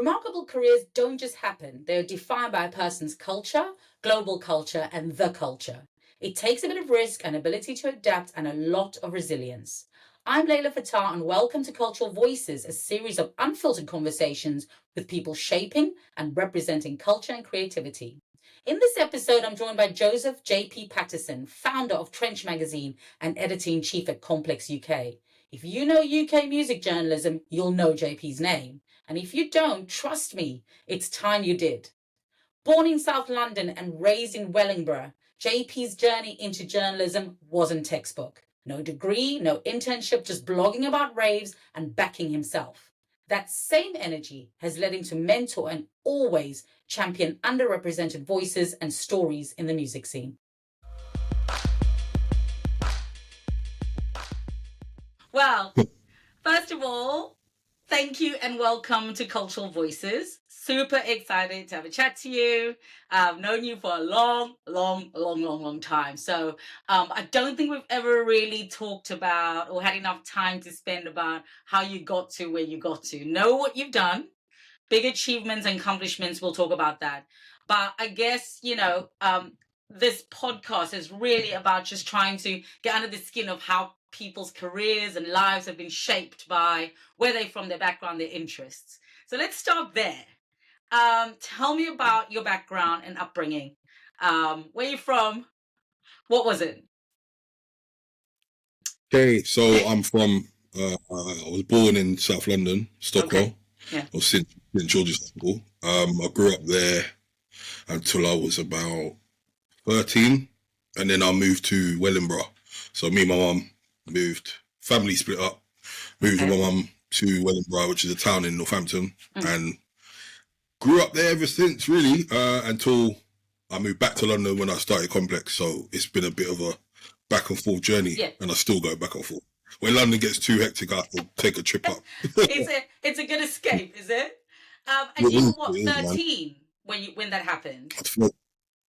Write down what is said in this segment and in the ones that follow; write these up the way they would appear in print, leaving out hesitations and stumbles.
Remarkable careers don't just happen, they're defined by a person's culture, global culture, and the culture. It takes a bit of risk, an ability to adapt, and a lot of resilience. I'm Leila Fataar, and welcome to Cultural Voices, a series of unfiltered conversations with people shaping and representing culture and creativity. In this episode, I'm joined by Joseph J.P. Patterson, founder of Trench Magazine and editor-in-chief at Complex UK. If you know UK music journalism, you'll know JP's name. And if you don't, trust me, it's time you did. Born in South London and raised in Wellingborough, JP's journey into journalism wasn't textbook. No degree, no internship, just blogging about raves and backing himself. That same energy has led him to mentor and always champion underrepresented voices and stories in the music scene. Well, first of all, thank you and welcome to Cultural Voices. Super excited to have a chat to you. I've known you for a long time. So I don't think we've ever really talked about or had enough time to spend about how you got to where you got to. Know what you've done, big achievements and accomplishments, we'll talk about that. But I guess, this podcast is really about just trying to get under the skin of how people's careers and lives have been shaped by where they're from, their background, their interests. So let's start there. Tell me about your background and upbringing. Where you from? What was it? Okay, so I'm from, I was born in South London, Stockwell. Okay. Yeah. Or St George's School. I grew up there until I was about 13, and then I moved to Wellingborough. So me and my mum moved, family split up, moved with my mum to Wellingborough, which is a town in Northampton, and grew up there ever since, really, until I moved back to London when I started Complex. So it's been a bit of a back and forth journey, and I still go back and forth. When London gets too hectic, I have to take a trip up. It's a good escape, is it? And you were what, 13 when that happened?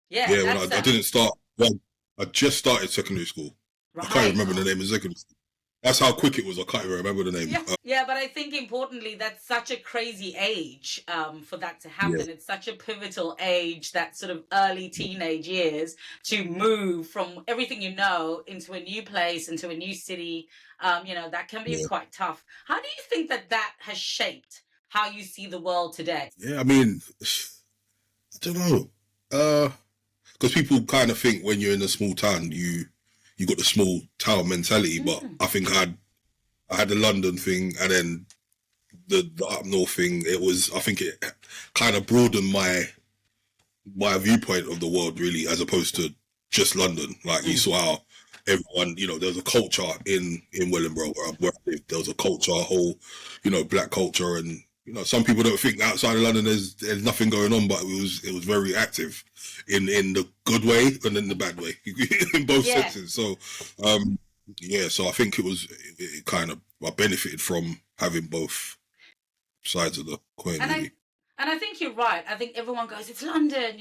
Yeah, when I didn't start. Well, I just started secondary school. Right. I can't remember the name of secondary school. That's how quick it was. I can't even remember the name. Yeah, but I think importantly, that's such a crazy age for that to happen. Yeah. It's such a pivotal age, that sort of early teenage years, to move from everything you know into a new place, into a new city. That can be quite tough. How do you think that has shaped how you see the world today? Yeah, I mean, I don't know. Because people kind of think when you're in a small town, you got the small town mentality, but I think I had the London thing, and then the up north thing. I think it kind of broadened my viewpoint of the world, really, as opposed to just London. Like you saw how everyone, there's a culture in Wellingborough where I lived. There was a culture, a whole, black culture, and some people don't think outside of London there's nothing going on, but it was very active in the good way and in the bad way, in both senses. So so I think it kind of, I benefited from having both sides of the coin. And I think you're right. I think everyone goes, it's London,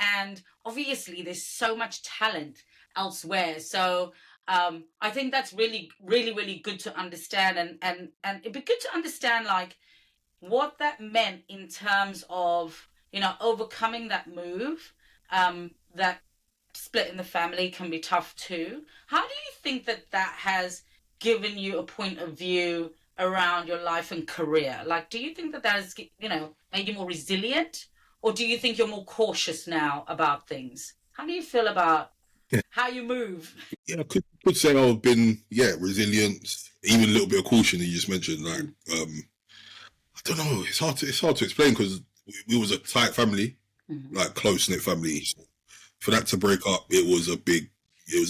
and obviously there's so much talent elsewhere. So I think that's really, really, really good to understand, and it'd be good to understand like what that meant in terms of, overcoming that move. That split in the family can be tough too. How do you think that has given you a point of view around your life and career? Like, do you think that has, made you more resilient, or do you think you're more cautious now about things? How do you feel about how you move? Yeah, I could say I've been, resilient, even a little bit of caution that you just mentioned. Like, I don't know. It's hard to explain because we was a tight family, like close knit family. So for that to break up, it was a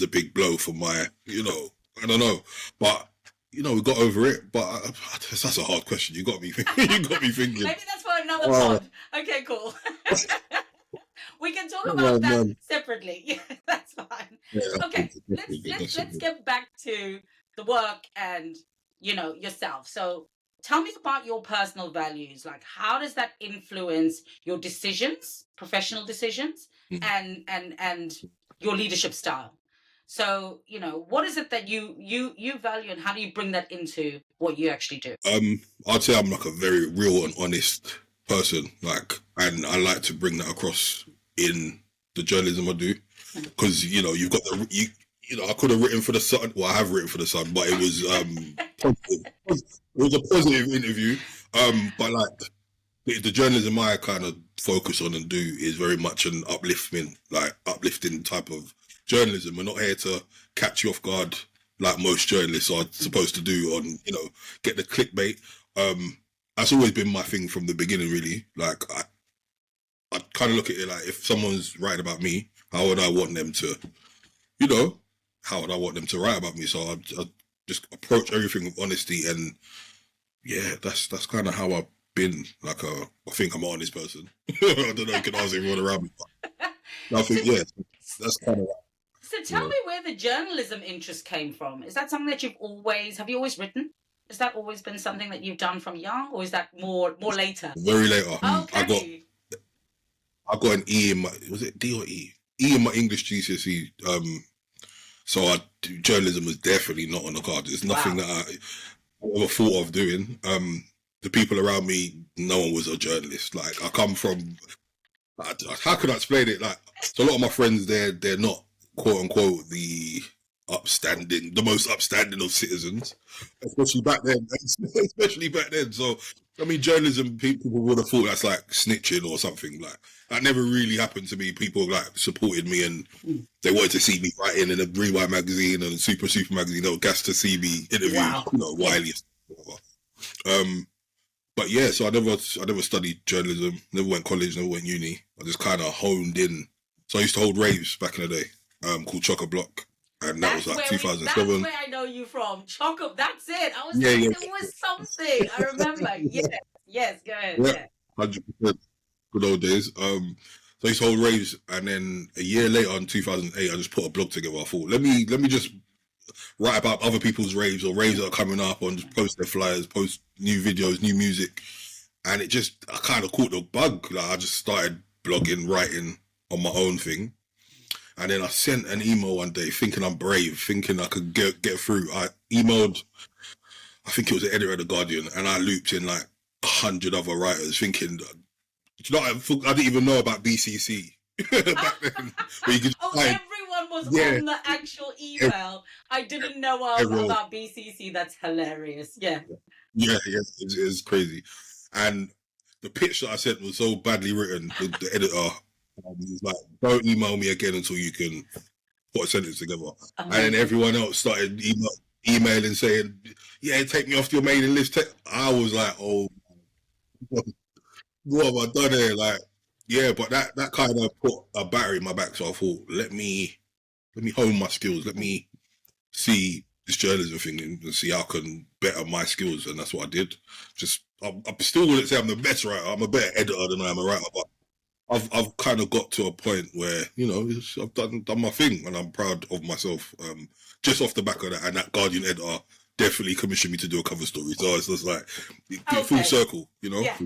big blow for my, I don't know, but we got over it. But that's a hard question. You got me thinking. Maybe that's for another pod. Okay, cool. We can talk about that separately. That's fine. Okay, let's get back to the work and yourself. So tell me about your personal values. Like, how does that influence your decisions, professional decisions, and your leadership style? So, what is it that you value, and how do you bring that into what you actually do? I'd say I'm like a very real and honest person, like, and I like to bring that across in the journalism I do, because you've got I could have written for the Sun. Well, I have written for the Sun, but it was positive. It was a positive interview. But like the journalism I kind of focus on and do is very much an uplifting type of journalism. We're not here to catch you off guard like most journalists are supposed to do on, get the clickbait. That's always been my thing from the beginning, really. Like I kind of look at it like, if someone's writing about me, how would I want them to, how would I want them to write about me? So I just approach everything with honesty, and yeah, that's kind of how I've been. Like, I think I'm an honest person. I don't know, you can ask everyone around me, but I think, yeah, that's kind of. So tell me where the journalism interest came from. Is that something that have you always written? Has that always been something that you've done from young, or is that more later? Very later. Okay. I got an E in my, was it D or E? E in my English GCSE. So journalism was definitely not on the card. It's nothing that I ever thought of doing. The people around me, no one was a journalist. Like, I come from, how can I explain it? Like, so a lot of my friends, they're not, quote unquote, the most upstanding of citizens, especially back then. So, I mean, journalism, people would have thought that's like snitching or something. Like, that never really happened to me. People like supported me, and they wanted to see me writing in a Rewind magazine and Super magazine. They were gassed to see me interview, Wiley. But yeah, so I never studied journalism, never went college, never went uni. I just kind of honed in. So I used to hold raves back in the day, called Chock-a-Block. And that was like 2007. That's where I know you from. Chock-a, that's it. I was it was something. I remember. Yes, go ahead. Yeah. 100%. Good old days. So I used to hold raves, and then a year later in 2008, I just put a blog together. I thought, let me just write about other people's raves or raves that are coming up, and just post their flyers, post new videos, new music. And I kind of caught the bug. Like, I just started blogging, writing on my own thing. And then I sent an email one day thinking I'm brave, thinking I could get through. I emailed, I think it was the editor of The Guardian, and I looped in like 100 other writers thinking, I didn't even know about BCC back then. Everyone was on the actual email. I didn't know about BCC. That's hilarious. Yeah. Yeah, it's crazy. And the pitch that I sent was so badly written, the editor was like, don't email me again until you can put a sentence together. And then everyone else started emailing saying, yeah, take me off your mailing list. I was like, oh, what have I done here? Like, yeah, but that kind of put a battery in my back. So I thought, let me hone my skills. Let me see this journalism thing and see how I can better my skills. And that's what I did. I still wouldn't say I'm the best writer. I'm a better editor than I am a writer, but I've kind of got to a point where, I've done my thing, and I'm proud of myself. Just off the back of that, and that Guardian editor definitely commissioned me to do a cover story. So it's just like full circle, Yeah.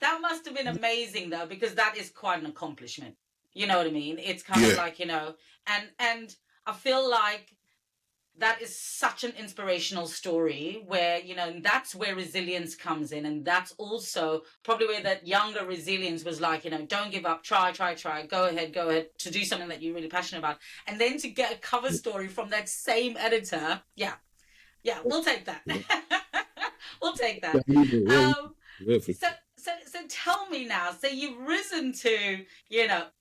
That must have been amazing, though, because that is quite an accomplishment. You know what I mean? It's kind of like, and I feel like that is such an inspirational story where, that's where resilience comes in. And that's also probably where that younger resilience was like, don't give up, try, go ahead to do something that you're really passionate about. And then to get a cover story from that same editor. Yeah, we'll take that. We'll take that. So tell me now, so you've risen to,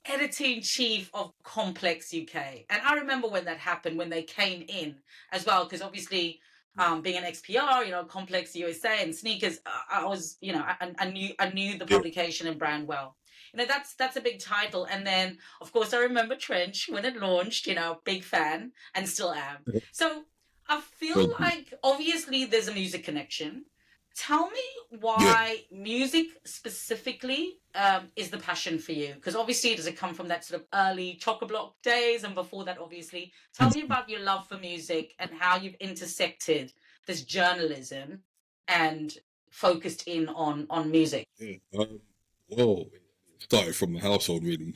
editor-in-chief of Complex UK. And I remember when that happened, when they came in as well, because obviously being an XPR, Complex USA and Sneakers, I was, I knew the publication and brand well. That's a big title. And then, of course, I remember Trench when it launched, big fan, and still am. So I feel like, obviously, there's a music connection. Tell me why music specifically is the passion for you. Because obviously, does it come from that sort of early Chock-a-Block days and before that, obviously? Tell me about your love for music and how you've intersected this journalism and focused in on music. Well, it started from the household, really.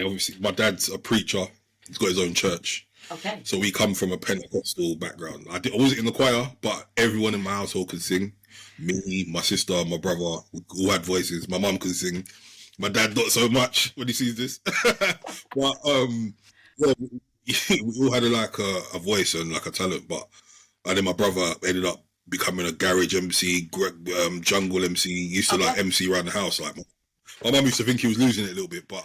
Obviously, my dad's a preacher. He's got his own church. Okay. So we come from a Pentecostal background. I wasn't in the choir, but everyone in my household could sing. Me, my sister, my brother, we all had voices. My mum could sing. My dad not so much when he sees this. But yeah, we all had a voice and like a talent. But and then my brother ended up becoming a garage MC, jungle MC. He used to like MC around the house. Like my mum used to think he was losing it a little bit, but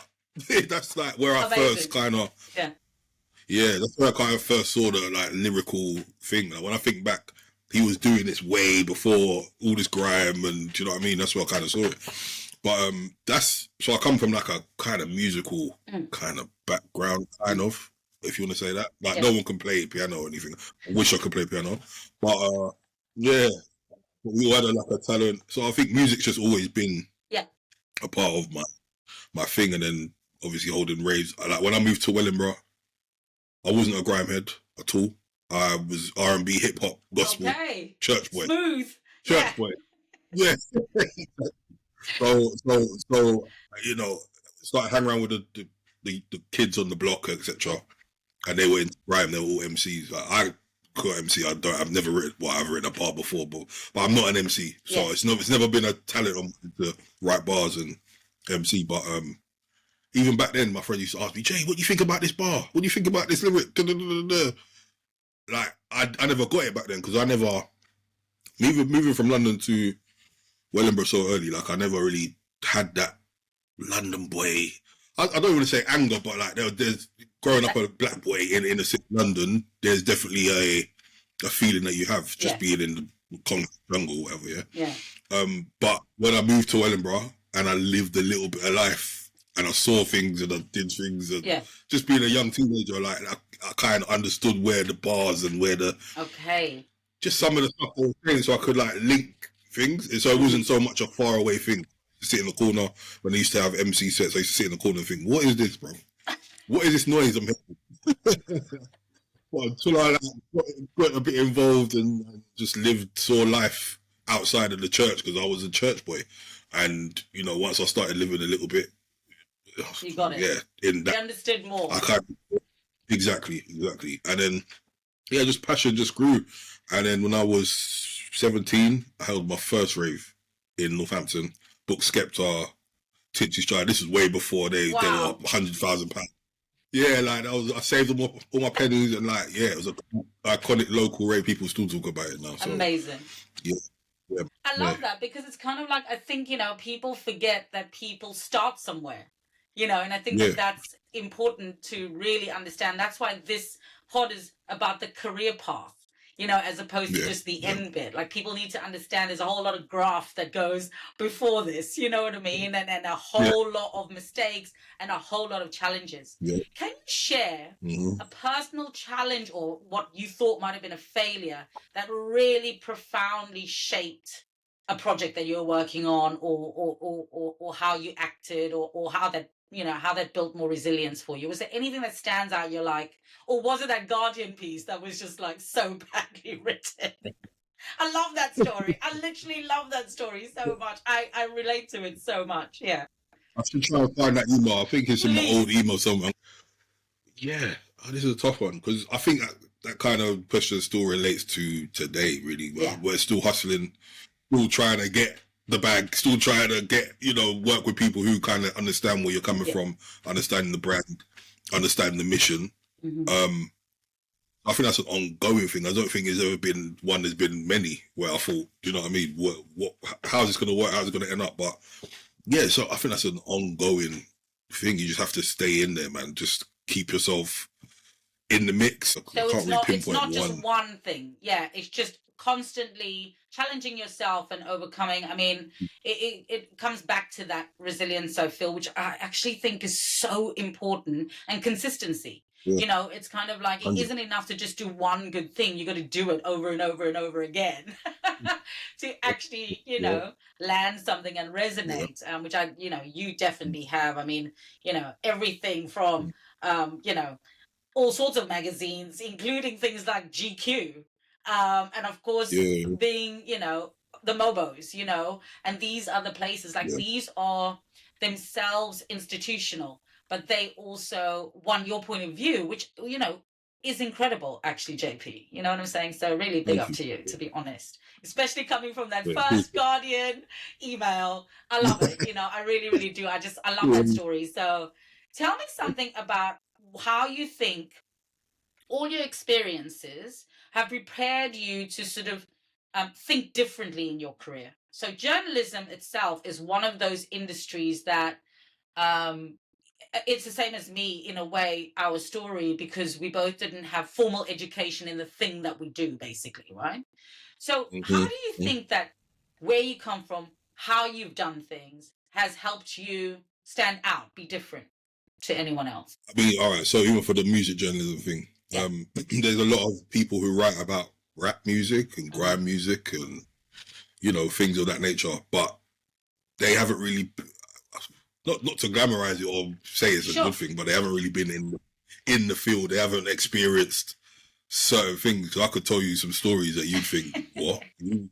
that's like where I first kind of that's where I kind of first saw the like lyrical thing. Like when I think back, he was doing this way before all this grime, and do you know what I mean? That's where I kind of saw it. But that's so I come from like a kind of musical kind of background, kind of, if you want to say that. Like no one can play piano or anything. I wish I could play piano, but yeah, we all had like a talent. So I think music's just always been a part of my thing, and then obviously holding raves. Like when I moved to Wellingborough, I wasn't a grime head at all. I was R&B, hip hop, gospel, church boy, smooth, church boy. Yeah. So you know, started hanging around with the kids on the block, etc. And they were in grime. They were all MCs. Like, I got MC. I've never written. Well, I've written a bar before, but I'm not an MC. So it's never been a talent on mine to write bars and MC. But even back then, my friend used to ask me, Jay, what do you think about this bar? What do you think about this lyric? Like I never got it back then because I never moving from London to Wellingborough so early. Like I never really had that London boy. I don't want to say anger, but like there's growing up a black boy in a city of London. There's definitely a feeling that you have just being in the concrete jungle or whatever. But when I moved to Wellingborough and I lived a little bit of life and I saw things and I did things and just being a young teenager, like I kind of understood where the bars and where the just some of the stuff they were saying, so I could like link things. And so it wasn't so much a far away thing. Sit in the corner when they used to have MC sets. I used to sit in the corner and think, "What is this, bro? What is this noise I'm hearing?" Well, until I got a bit involved and just saw life outside of the church because I was a church boy, and you know, once I started living a little bit, you got it. Yeah, in that, you understood more. I can't exactly, and then just passion just grew, and then when I was 17, I held my first rave in Northampton. Booked Skepta, Tipsy Stride. This is way before they were £100,000. Yeah, like I saved them all my pennies, and like it was an iconic local rave. People still talk about it now. So. Amazing. Yeah. I love that because it's kind of like I think people forget that people start somewhere, and I think that's important to really understand. That's why this pod is about the career path. As opposed to just the end bit. Like people need to understand there's a whole lot of graft that goes before this, you know what I mean? And a whole lot of mistakes and a whole lot of challenges. Can you share a personal challenge or what you thought might have been a failure that really profoundly shaped a project that you're working on or how you acted or how that how that built more resilience for you? Was there anything that stands out you're like, or was it that Guardian piece that was just like so badly written? I love that story. I literally love that story so much. I relate to it so much. I should try and find that email. I think it's in my old email somewhere. This is a tough one because I think that kind of question still relates to today, really. We're still hustling, still trying to get the bag, still trying to get, work with people who kind of understand where you're coming from, understanding the brand, understanding the mission. I think that's an ongoing thing. I don't think there's ever been one. There's been many where I thought, do you know what I mean? How's this going to work? How's it going to end up? But so I think that's an ongoing thing. You just have to stay in there, man. Just keep yourself in the mix. So it's not just one thing. It's just constantly challenging yourself and overcoming. I mean, it comes back to that resilience, I feel, which I actually think is so important, and consistency. It's kind of like it isn't enough to just do one good thing. You got to do it over and over and over again to actually, land something and resonate, which you definitely have. I mean, everything from, all sorts of magazines, including things like GQ. And of course, being, the Mobos, and these other places, like these are themselves institutional, but they also want your point of view, which, is incredible, actually, JP. You know what I'm saying? So really big Thank up you. to you, to be honest, especially coming from that Yeah. first Guardian email. I love it. I really, really do. I love that story. So tell me something about how you think all your experiences have prepared you to sort of think differently in your career. So journalism itself is one of those industries that um, it's the same as me in a way, our story, because we both didn't have formal education in the thing that we do, basically, right? So how do you Mm-hmm. think that where you come from, how you've done things, has helped you stand out, be different to anyone else? I mean, all right. So even for the music journalism thing, Yeah. there's a lot of people who write about rap music and grime music and things of that nature, but they haven't really, not to glamorize it or say it's a Sure. good thing, but they haven't really been in the field. They haven't experienced certain things. So I could tell you some stories that you'd think, what? you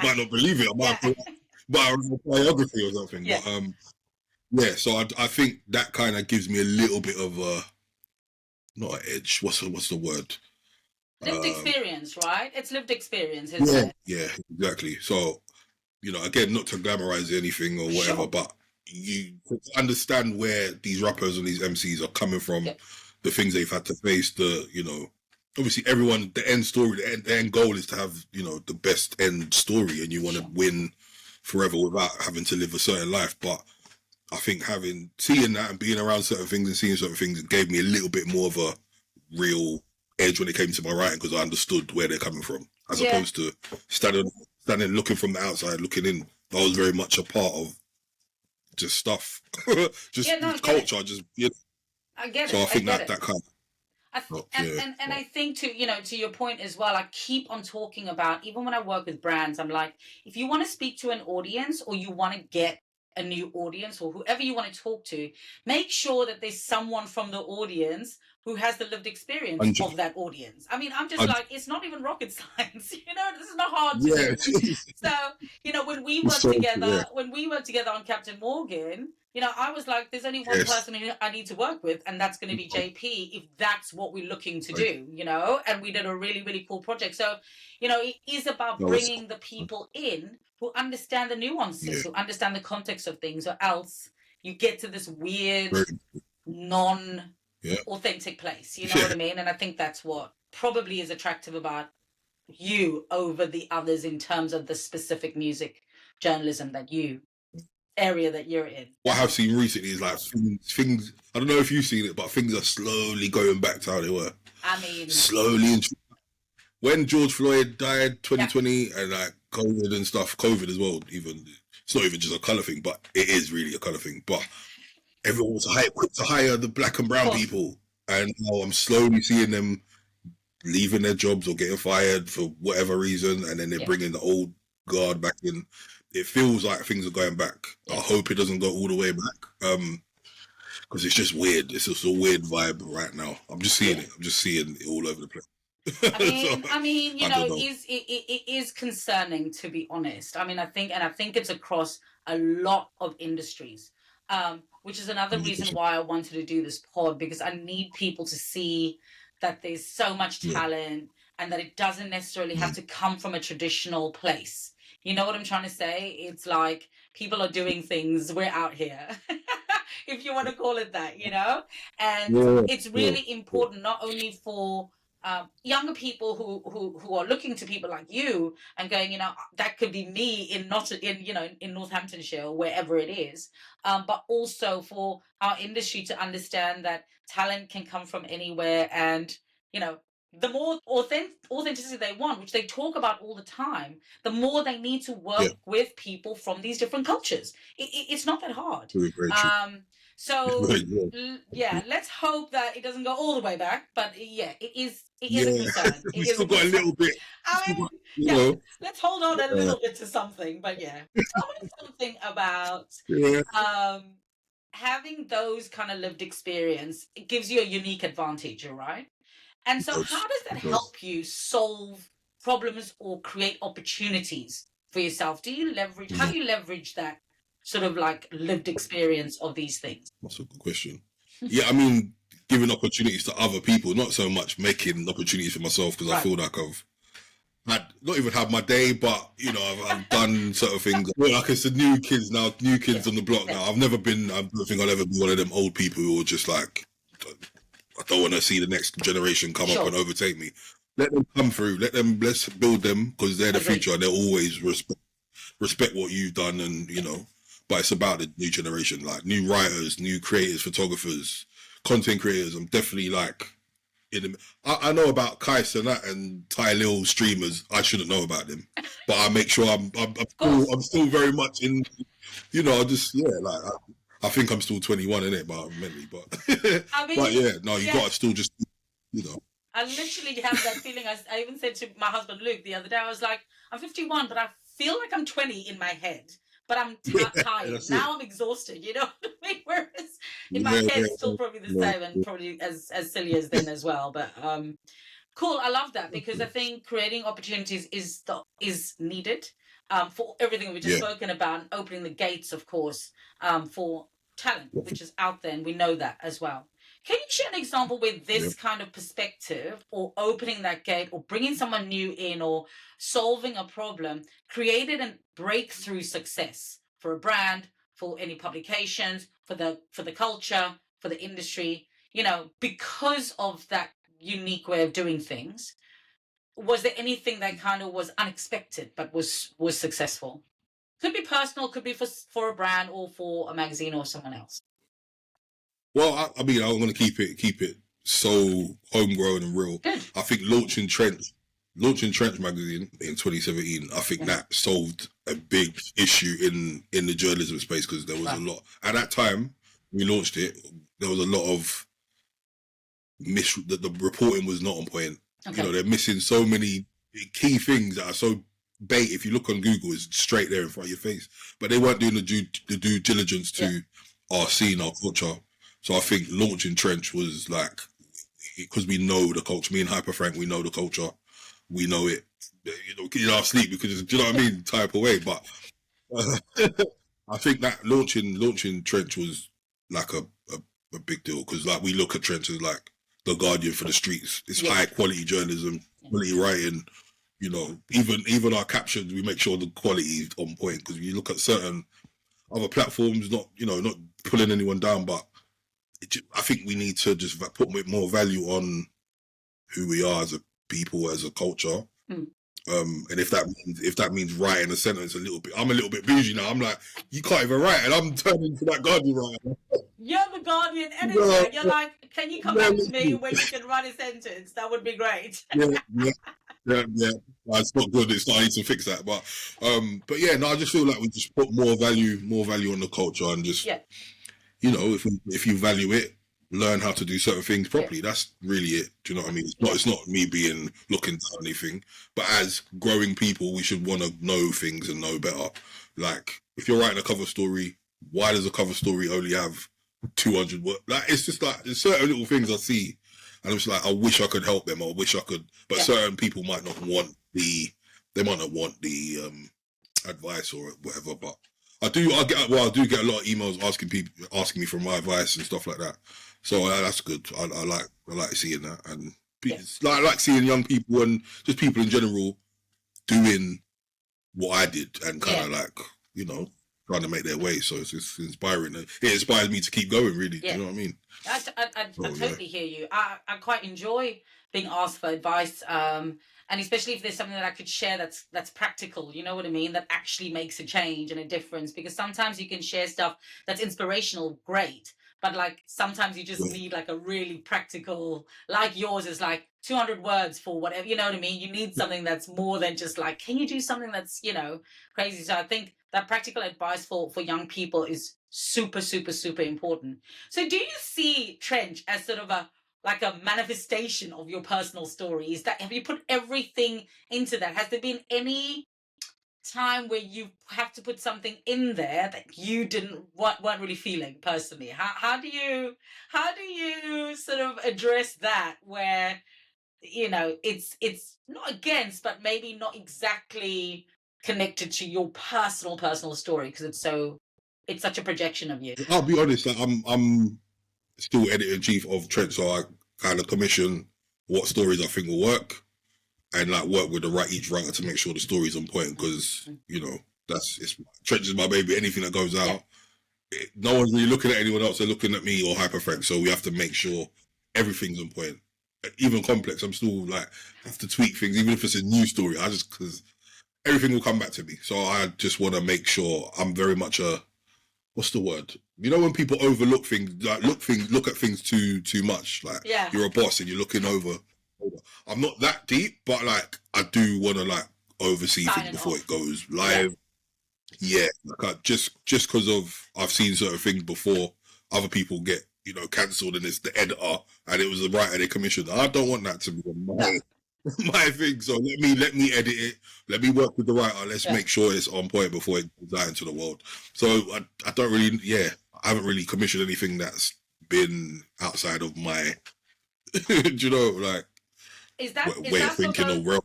might not believe it. I might have to buy a biography or something. Yeah. But yeah. So I think that kind of gives me a little bit of a not an edge. What's the word? Lived experience, right? It's lived experience, isn't Yeah, it? yeah, exactly. So again, not to glamorize anything or whatever, Sure. but you understand where these rappers and these MCs are coming from, Yep. the things they've had to face, obviously everyone, the end story, the end goal is to have, the best end story, and you want to Sure. win forever without having to live a certain life. But I think seeing that and being around certain things and seeing certain things gave me a little bit more of a real edge when it came to my writing, because I understood where they're coming from, as Yeah. opposed to standing looking from the outside, looking in. I was very much a part of just stuff, just Yeah, no, I get it. culture, just I get So it. I I think get that it. that kind And I think to your point as well, I keep on talking about, even when I work with brands, I'm like, if you want to speak to an audience or you want to get a new audience or whoever you want to talk to, make sure that there's someone from the audience who has the lived experience of of that audience. I mean, I'm just 100. like, it's not even rocket science, this is not hard to Yeah, do. So, when we it's worked so together, yeah, on Captain Morgan, I was like, there's only one yes, person who I need to work with, and that's going to be JP, if that's what we're looking to right. do, and we did a really, really cool project. So, it is about That was bringing the people in who understand the yeah, nuances, who understand the context of things, or else you get to this weird, very non yeah, authentic place. You know what yeah. I mean? And I think that's what probably is attractive about you over the others in terms of the specific music journalism area that you're in. What I have seen recently is like things. I don't know if you've seen it, but things are slowly going back to how they were. I mean, Slowly, when George Floyd died, yeah, 2020, and like COVID and stuff, COVID as well. Even it's not even just a color thing, but it is really a color thing. But everyone was quick to hire the black and of brown course. people, and now I'm slowly seeing them leaving their jobs or getting fired for whatever reason, and then they're Yeah, bringing the old guard back in. It feels like things are going back. I yeah, hope it doesn't go all the way back, because it's just weird. It's just a weird vibe right now. I'm just seeing yeah. it. I'm just seeing it all over the place. So I mean, I don't it know. is it is concerning, to be honest. I mean, I think it's across a lot of industries, which is another reason 100%. why I wanted to do this pod, because I need people to see that there's so much Yeah. talent and that it doesn't necessarily have Mm. to come from a traditional place. You know what I'm trying to say? It's like people are doing things. We're out here, if you want to call it that, and Yeah. it's Yeah. really important not only for younger people who are looking to people like you and going, that could be me in not in in Northamptonshire or wherever it is, but also for our industry to understand that talent can come from anywhere, and the more authenticity they want, which they talk about all the time, the more they need to Yeah. work with people from these different cultures. It's not that hard. Very, very true. Um, so Very, yeah. yeah, let's hope that it doesn't go all the way back. But yeah, it is a Yeah. concern. It We is a still got a concern. little bit. We I still got, mean, yeah, let's hold on a uh, little bit to something. But yeah, tell me something about yeah. um having those kind of lived experience. It gives you a unique advantage, all right? And It so, does. how does that It does. help you solve problems or create opportunities for yourself? Do you leverage? How Mm. do you leverage that sort of like lived experience of these things? That's a good question. Yeah, I mean, giving opportunities to other people, not so much making opportunities for myself, because I feel like I've had not even had my day, but you know, I've done certain things. Well, like it's the new kids now, new kids on the block now. I've never been. I don't think I'll ever be one of them old people who are just like, I don't want to see the next generation come up and overtake me. Let them come through. Let's build them, because they're the future. And they'll always respect what you've done, and you know. But it's about the new generation, like new writers, new creators, photographers, content creators. I'm definitely like in the. I know about Kais and that and Ty Lil streamers. I shouldn't know about them, but I make sure I'm still very much in. You know, like I think I'm still 21 in it, but mentally, but I mean, but yeah, no, you gotta still just, you know. I literally have that feeling. I even said to my husband Luke the other day, I was like, I'm 51, but I feel like I'm 20 in my head. But I'm tired. Now I'm exhausted, you know what I mean? Whereas in my head, it's still probably the same, and probably as silly as then as well. But cool, I love that, because I think creating opportunities is needed for everything we've just spoken about, and opening the gates, of course, for talent, which is out there, and we know that as well. Can you share an example where this kind of perspective, or opening that gate, or bringing someone new in, or solving a problem, created a breakthrough success for a brand, for any publications, for the culture, for the industry, you know, because of that unique way of doing things? Was there anything that kind of was unexpected but was successful? Could be personal, could be for a brand, or for a magazine, or someone else. Well, I mean, I want to keep it so homegrown and real. Good. I think launching Trench magazine in 2017, I think that solved a big issue in the journalism space, because there was a lot at that time. We launched it. There was a lot of the reporting was not on point. You know, they're missing so many key things that are so bait. If you look on Google, it's straight there in front of your face. But they weren't doing the due diligence to our scene, our culture. So I think launching Trench was like, because we know the culture. Me and Hyper Frank, we know the culture. We know it. You know, in our sleep, because do you know what I mean? Type of way. But I think that launching Trench was like a big deal, because like we look at Trench as like the Guardian for the streets. It's high quality journalism, quality writing. You know, even our captions, we make sure the quality is on point, because you look at certain other platforms, not pulling anyone down, but I think we need to just put more value on who we are as a people, as a culture. And if that means writing a sentence a little bit, I'm a little bit bougie now. I'm like, you can't even write, and I'm turning to that Guardian writer. You're the Guardian editor. You're like, can you come back to me when you can write a sentence? That would be great. Yeah. It's not good. It's not. I need to fix that. But yeah, no, I just feel like we just put more value on the culture, and just you know, if you value it, learn how to do certain things properly. That's really it. Do you know what I mean? It's not me being looking at anything, but as growing people, we should want to know things and know better. Like, if you're writing a cover story, why does a cover story only have 200 words? Like, it's just like there's certain little things I see, and I'm just like, I wish I could help them. I wish I could, but certain people might not want the advice or whatever. But I do get a lot of emails asking me for my advice and stuff like that. So that's good. I like seeing that, and I like seeing young people and just people in general doing what I did, and kind of like, you know, trying to make their way. So it's inspiring. It inspires me to keep going, really. Do you know what I mean? I totally hear you. I quite enjoy being asked for advice, and especially if there's something that I could share that's practical, you know what I mean, that actually makes a change and a difference. Because sometimes you can share stuff that's inspirational, great, but like sometimes you just need like a really practical, like yours is like 200 words for whatever, you know what I mean? You need something that's more than just like, can you do something that's, you know, crazy? So I think that practical advice for young people is super, super, super important. So do you see Trench as sort of a manifestation of your personal story? Have you put everything into that? Has there been any time where you have to put something in there that you weren't really feeling personally? How do you sort of address that, where, you know, it's not against, but maybe not exactly connected to your personal story because it's so it's such a projection of you? I'll be honest, like, I'm still editor-in-chief of Trent, so I kind of commission what stories I think will work, and like work with each writer to make sure the story's on point, because Trent is my baby. Anything that goes out, no one's really looking at anyone else, they're looking at me or Hyperfrank, so we have to make sure everything's on point. Even complex, I'm still like, have to tweak things, even if it's a new story. Because everything will come back to me, so I just want to make sure I'm very much a, what's the word? You know, when people overlook things, like look at things too much. Like, you're a boss and you're looking over. I'm not that deep, but like, I do want to like oversee things before it goes live. Yeah, like just because of I've seen certain things before, other people get cancelled, and it's the editor and it was the writer they commissioned. I don't want that to be my thing. So let me edit it. Let me work with the writer. Let's make sure it's on point before it goes out into the world. So I don't really, I haven't really commissioned anything that's been outside of my, like, is that way of thinking or realm.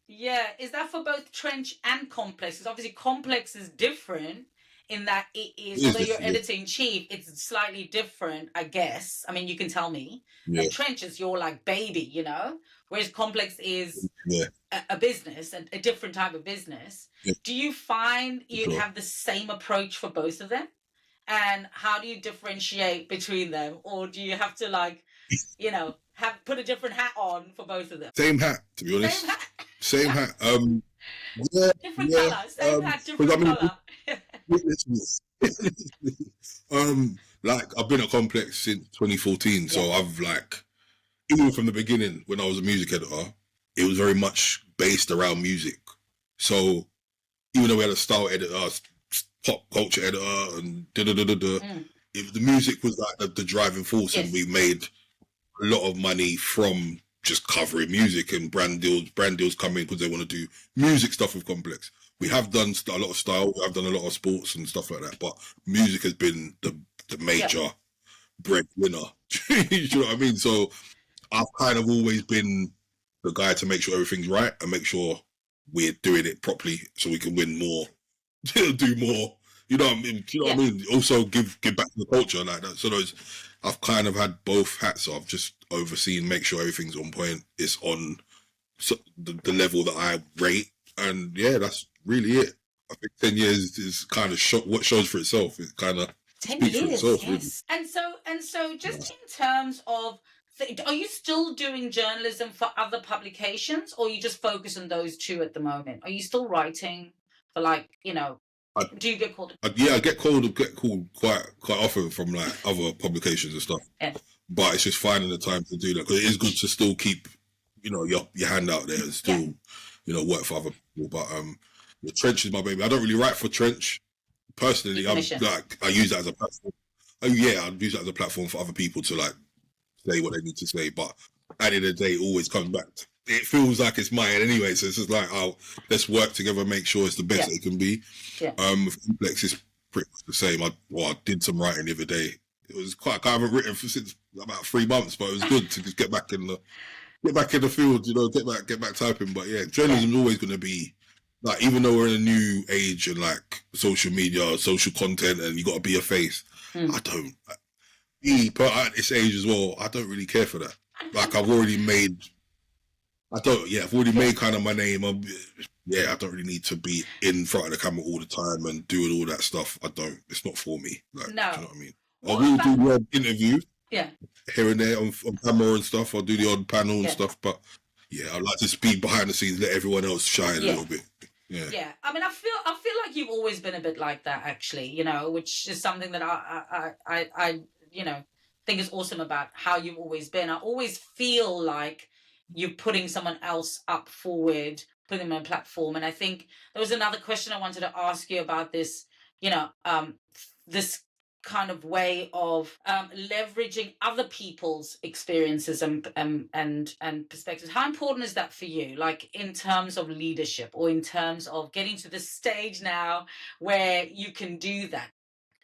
Yeah, is that for both Trench and Complex? Because obviously Complex is different in that although you're editor-in-chief, it's slightly different, I guess. I mean, you can tell me. And Trench is your like baby, whereas Complex is a business, and a different type of business. Do you find you have the same approach for both of them? And how do you differentiate between them? Or do you have to like, put a different hat on for both of them? Same hat, to be honest. Same hat. Different colour. Same hat, different colour. Like, I've been at Complex since 2014, so I've like, even from the beginning when I was a music editor, it was very much based around music. So even though we had a style editor, pop culture editor, and the music was like the driving force, and we made a lot of money from just covering music, and brand deals come in because they want to do music stuff with Complex. We have done a lot of style, we have done a lot of sports and stuff like that, but music has been the major breadwinner. You know what I mean? So I've kind of always been the guy to make sure everything's right and make sure we're doing it properly so we can win more, do more. You know what I mean? You know what I mean? Also give back to the culture like that. So I've kind of had both hats. So I've just overseen, make sure everything's on point. It's on the level that I rate, and that's really it. I think 10 years is kind of what shows for itself. It kind of 10 years, for itself, really. And so, just in terms of, are you still doing journalism for other publications, or you just focus on those two at the moment? Are you still writing for do you get called? I get called quite often from like other publications and stuff. But it's just finding the time to do that, because it is good to still keep your hand out there and still work for other people. But the Trench is my baby. I don't really write for Trench personally. I use that as a platform. I use that as a platform for other people to like say what they need to say. But at the end of the day, it always comes back. It feels like it's mine anyway, so it's just like, let's work together, make sure it's the best that it can be. With Complex, it's pretty much the same. I did some writing the other day. It was quite. I haven't written since about 3 months, but it was good to just get back in the field. Get back typing. But journalism is always going to be like, even though we're in a new age and like social media, social content, and you got to be a face. I don't. But at this age as well, I don't really care for that. Like, I've already made. I've already made kind of my name. I don't really need to be in front of the camera all the time and doing all that stuff. I don't. It's not for me. Like, no. Do you know what I mean? I will do the odd interview. Here and there on camera and stuff. I'll do the odd panel and stuff. But I like to be behind the scenes, let everyone else shine a little bit. Yeah. I mean, I feel like you've always been a bit like that, actually. Which is something that I think is awesome about how you've always been. I always feel like you're putting someone else up forward, putting them on a platform. And I think there was another question I wanted to ask you about this, this kind of way of leveraging other people's experiences and perspectives. How important is that for you, like in terms of leadership, or in terms of getting to the stage now where you can do that?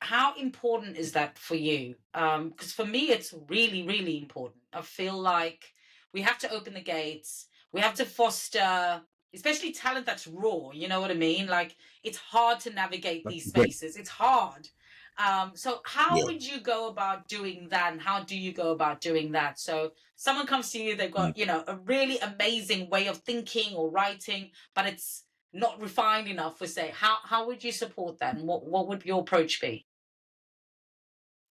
How important is that for you? Because for me, it's really, really important. I feel like we have to open the gates. We have to foster, especially talent that's raw. You know what I mean? Like, it's hard to navigate these spaces. It's hard. So how Yeah. would you go about doing that, and how do you go about doing that? So someone comes to you, they've got, a really amazing way of thinking or writing, but it's not refined enough for say. How would you support that, and what would your approach be?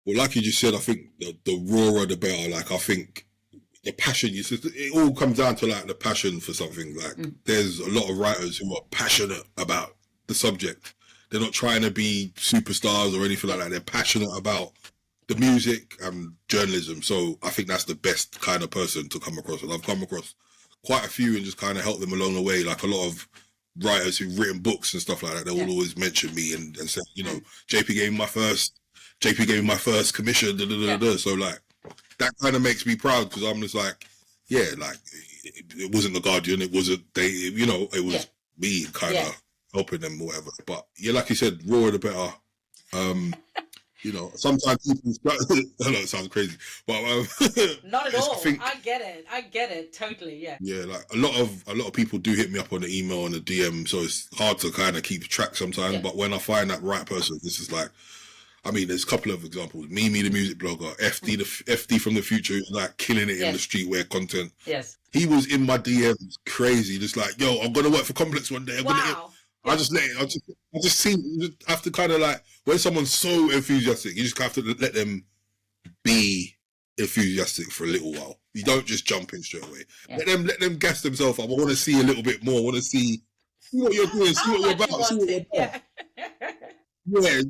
Well, like you just said, I think the rawer the better. Like, I think the passion, it all comes down to like the passion for something. Like, there's a lot of writers who are passionate about the subject. They're not trying to be superstars or anything like that. They're passionate about the music and journalism. So I think that's the best kind of person to come across. And I've come across quite a few and just kind of help them along the way. Like, a lot of writers who've written books and stuff like that, they will always mention me and say, JP gave me my first commission. So like, that kind of makes me proud, because I'm just like, yeah, like, it wasn't the Guardian, it wasn't they, it was me kind of helping them or whatever. But yeah, like you said, rawer the better. Sometimes people I know it sounds crazy, but Not at all. I think, I get it totally. Yeah. yeah, like a lot of people do hit me up on the email and the DM, so it's hard to kind of keep track sometimes. But when I find that right person, this is like, I mean, there's a couple of examples. Mimi, the music blogger, FD from the future, who's like killing it in the streetwear content. Yes. He was in my DMs crazy, just like, yo, I'm gonna work for Complex one day. I just have to kind of like, when someone's so enthusiastic, you just have to let them be enthusiastic for a little while. You don't just jump in straight away. Let them gas themselves up. I want to see a little bit more. I want to see what you're doing, see what you're about, see what you're about. Yeah,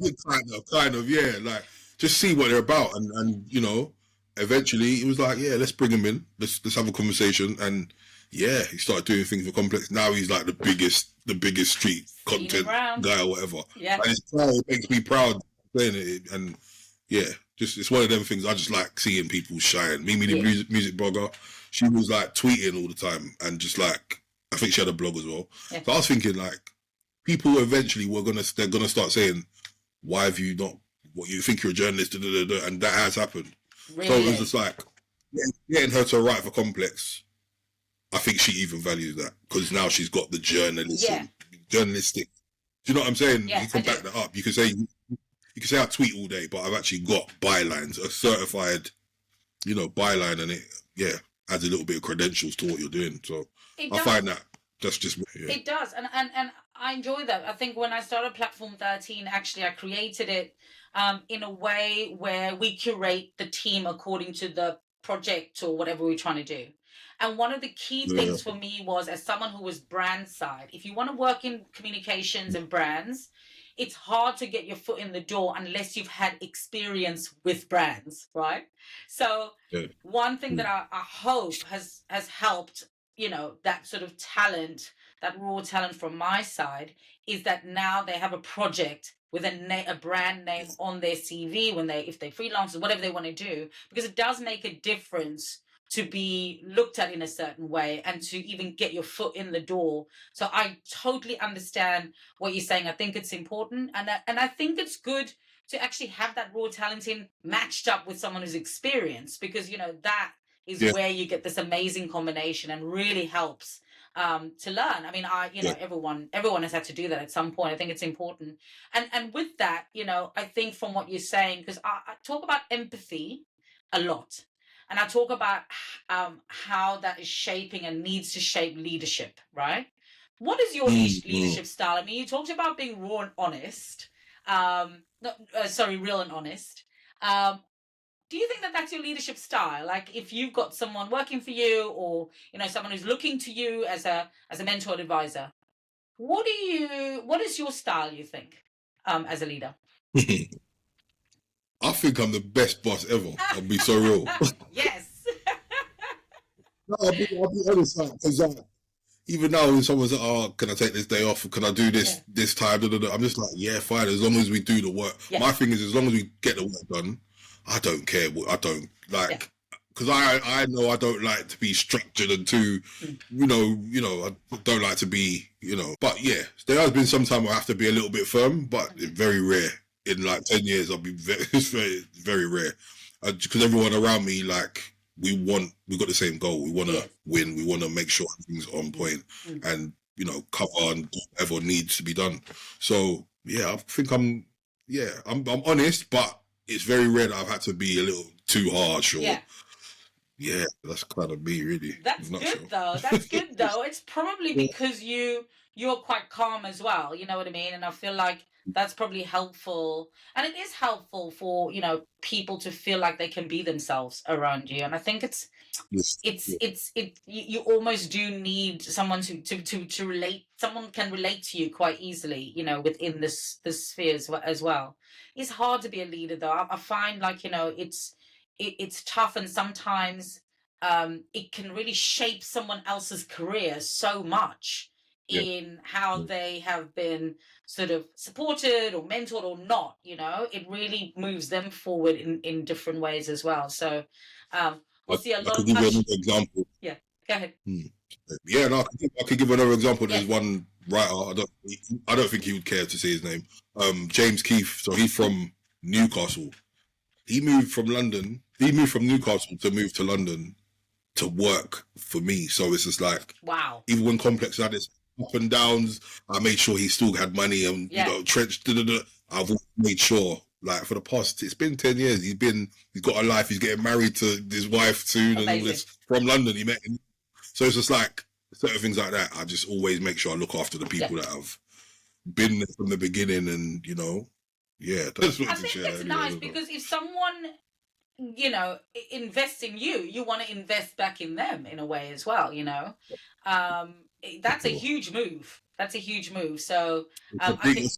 kind of, yeah. Like, just see what they're about, and eventually it was like, yeah, let's bring him in. Let's have a conversation, and yeah, he started doing things for Complex. Now he's like the biggest street content guy or whatever. Yeah, and it makes me proud saying it, and yeah, just it's one of them things. I just like seeing people shine. Mimi, the music blogger, she was like tweeting all the time, and just like, I think she had a blog as well. Yeah. So I was thinking, like, people eventually they're gonna start saying, why have you not, what, you think you're a journalist, and that has happened. Really? So it was just like, getting her to write for Complex, I think she even values that, because now she's got the journalistic. Do you know what I'm saying? You can back that up. You can say I tweet all day, but I've actually got bylines, a certified, byline, and it adds a little bit of credentials to what you're doing. So I find that that's just it does, and I enjoy that. I think when I started Platform 13, actually I created it in a way where we curate the team according to the project or whatever we're trying to do. And one of the key things for me was, as someone who was brand side, if you want to work in communications and brands, it's hard to get your foot in the door unless you've had experience with brands, right? So one thing that I hope has helped, that sort of talent, that raw talent from my side, is that now they have a project with a brand name on their CV if they freelancers, whatever they want to do, because it does make a difference to be looked at in a certain way and to even get your foot in the door. So I totally understand what you're saying. I think it's important, and I think it's good to actually have that raw talent matched up with someone who's experienced, because that is where you get this amazing combination and really helps to learn. I mean, everyone has had to do that at some point. I think it's important, and with that, I think from what you're saying, because I talk about empathy a lot. And I talk about how that is shaping and needs to shape leadership, right? What is your leadership style? I mean, you talked about being raw and honest. Real and honest. Do you think that that's your leadership style? Like, if you've got someone working for you, or someone who's looking to you as a mentor advisor, what is your style, you think, as a leader? I think I'm the best boss ever. I'll be so real. Yes. No, I'll be honest, because even now when someone's like, oh, can I take this day off? Can I do this time? I'm just like, yeah, fine, as long as we do the work. Yeah. My thing is, as long as we get the work done, I don't care. I don't like, because I know I don't like to be structured and too, I don't like to be, But yeah, there has been some time I have to be a little bit firm, but it's very rare. In like 10 years, it's very, very rare, because everyone around me, like, we got the same goal. We want to win. We want to make sure everything's on point, and cover and do whatever needs to be done. So yeah, I think I'm I'm honest, but it's very rare that I've had to be a little too harsh or Yeah. That's kind of me really. That's good though. That's good though. It's probably because you're quite calm as well. You know what I mean? And I feel like that's probably helpful. And it is helpful for, people to feel like they can be themselves around you. And I think Yes. you almost do need someone to relate. Someone can relate to you quite easily, within this sphere as well. It's hard to be a leader though. I find like, it's tough, and sometimes it can really shape someone else's career so much in how they have been sort of supported or mentored or not. It really moves them forward in different ways as well. So we'll see a I lot could of give you another example. Yeah, go ahead. Yeah, no, I could give another example. Yeah. There's one writer. I don't think he would care to say his name. James Keith. So he's from Newcastle. He moved from London. He moved from Newcastle to move to London to work for me. So it's just like, Wow. even when Complex had its up and downs, I made sure he still had money and Trench. I've made sure, like, for the past, it's been 10 years. He's got a life. He's getting married to his wife soon. Amazing. And all this from London. He met him. So it's just like certain things like that. I just always make sure I look after the people that have been there from the beginning, and that's what I think it's nice because if someone invest in you, you want to invest back in them in a way as well. That's a huge move. So I think